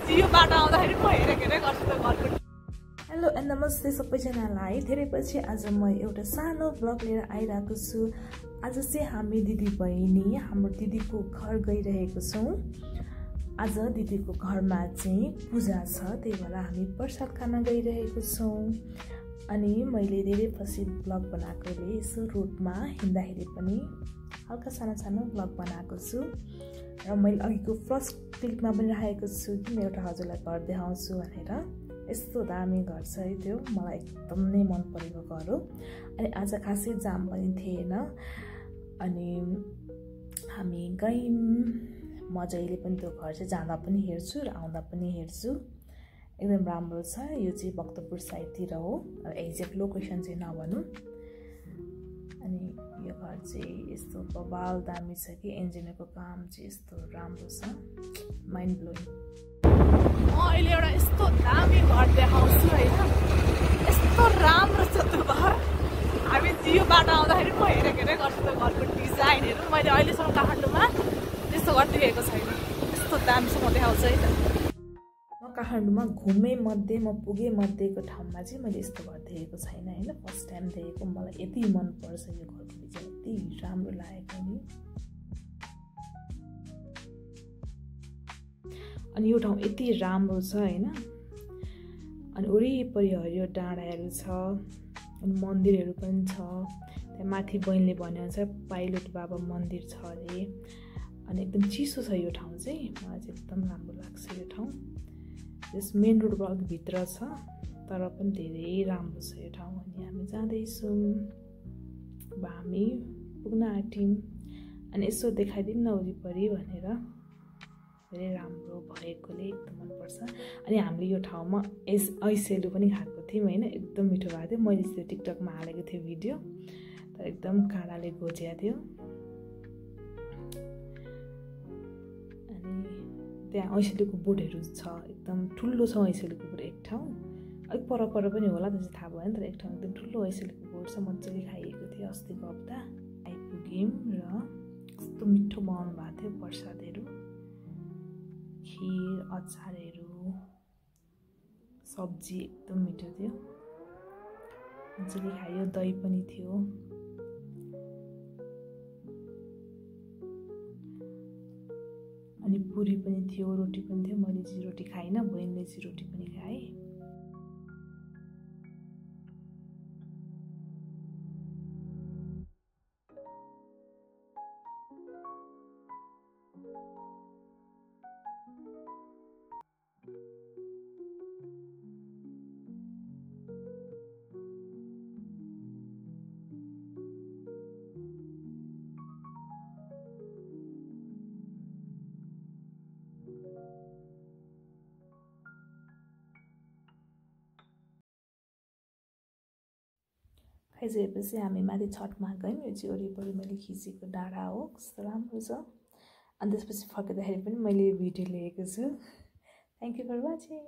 यो बाटो आउँदाखेरि म हेरेकै गर्छु त घरको। हेलो एन्ड नमस्ते सबैजनालाई। धेरै पछि आज म एउटा सानो ब्लग लिएर आइरहेको छु। आज चाहिँ हामी दिदी बहिनी हाम्रो दिदीको घर गइरहेको छौँ। आज दिदीको घरमा चाहिँ पूजा छ, त्यही भएर हामी प्रसाद खान गइरहेको छौँ। अनि मैले धेरै पछि ब्लग बनाएकोले यसो रोडमा हिँड्दाखेरि पनि हल्का सानो सानो ब्लग बनाएको छु। र मैले अघिको फर्स्ट क्लिपमा पनि राखेको छु कि म एउटा हजुरलाई घर देखाउँछु भनेर। यस्तो दामी घर छ है त्यो, मलाई एकदम नै मन परेको घर हो। अनि आज खासै जाम पनि थिएन अनि हामी गयौँ। म जहिले पनि त्यो घर चाहिँ जाँदा पनि हेर्छु र आउँदा पनि हेर्छु। एकदम राम्रो छ। यो चाहिँ भक्तपुर साइडतिर हो, एक्ज्याक्ट लोकेसन चाहिँ नभनौँ। अनि यो घर चाहिँ यस्तो बबाल दामी छ कि इन्जिनियरको काम चाहिँ यस्तो राम्रो छ, माइन्ड ब्लोइङ। म अहिले एउटा यस्तो दामी घर देखाउँछु होइन, यस्तो राम्रो छ त्यो घर। हामी यो बाटो आउँदाखेरि म हेरेकै गर्छु त घरको डिजाइनहरू। मैले अहिलेसम्म काठमाडौँमा त्यस्तो घर देखेको छैन। यस्तो दामी छ, म देखाउँछु है त। म काठमाडौँमा घुमे मध्ये म पुगे मध्येको ठाउँमा चाहिँ मैले यस्तो घर देखेको छैन होइन, फर्स्ट टाइम देखेको। मलाई यति मनपर्छ यो घरको डिजाइन, यति राम्रो लागेको नि। अनि यो ठाउँ यति राम्रो छ होइन। अनि वरिपरि हरियो डाँडाहरू छ, अनि मन्दिरहरू पनि छ। त्यहाँ माथि बहिनीले भनेको पाइलोट बाबा मन्दिर छ अरे। अनि एकदम चिसो छ यो ठाउँ चाहिँ, मलाई चाहिँ एकदम राम्रो लाग्छ यो ठाउँ। यस मेन रोडको अलिक भित्र छ तर पनि धेरै राम्रो छ यो ठाउँ। अनि हामी जाँदैछौँ, अब हामी पुग्न आँट्यौँ। अनि यसो देखाइदिउँ न वरिपरि भनेर, धेरै राम्रो भएकोले एकदम मनपर्छ। अनि हामीले यो ठाउँमा ऐसेलु पनि खाएको थियौँ होइन, एकदम मिठो भएको थियो। मैले त्यो टिकटकमा हालेको थिएँ भिडियो, तर एकदम काँडाले गोजिएको थियो। अनि त्यहाँ ऐसेलुको बोटहरू छ, एकदम ठुलो छ ऐसेलुको बोट एक ठाउँ। अलिक पर पनि होला त्यो चाहिँ थाहा भएन, तर एक ठाउँ एकदम ठुलो ऐसेलुको बोट छ। मजाले खाइएको थियो अस्तिको हप्ता। आइपुग्यौँ र कस्तो मिठो बनाउनु भएको थियो प्रसादहरू, खिर, अचारहरू, सब्जी एकदम मिठो थियो। मजाले खायो, दही पनि थियो। अनि पुरी पनि थियो, रोटी पनि थियो। मैले चाहिँ रोटी खाइनँ, बहिनीले चाहिँ रोटी पनि खाएँ। खाइसकेपछि हामी माथि छतमा गयौँ। यो चाहिँ वरिपरि मैले खिचेको डाँडा हो, कस्तो राम्रो छ। अनि त्यसपछि फर्किँदाखेरि पनि मैले भिडियो लिएको छु। Thank you for watching.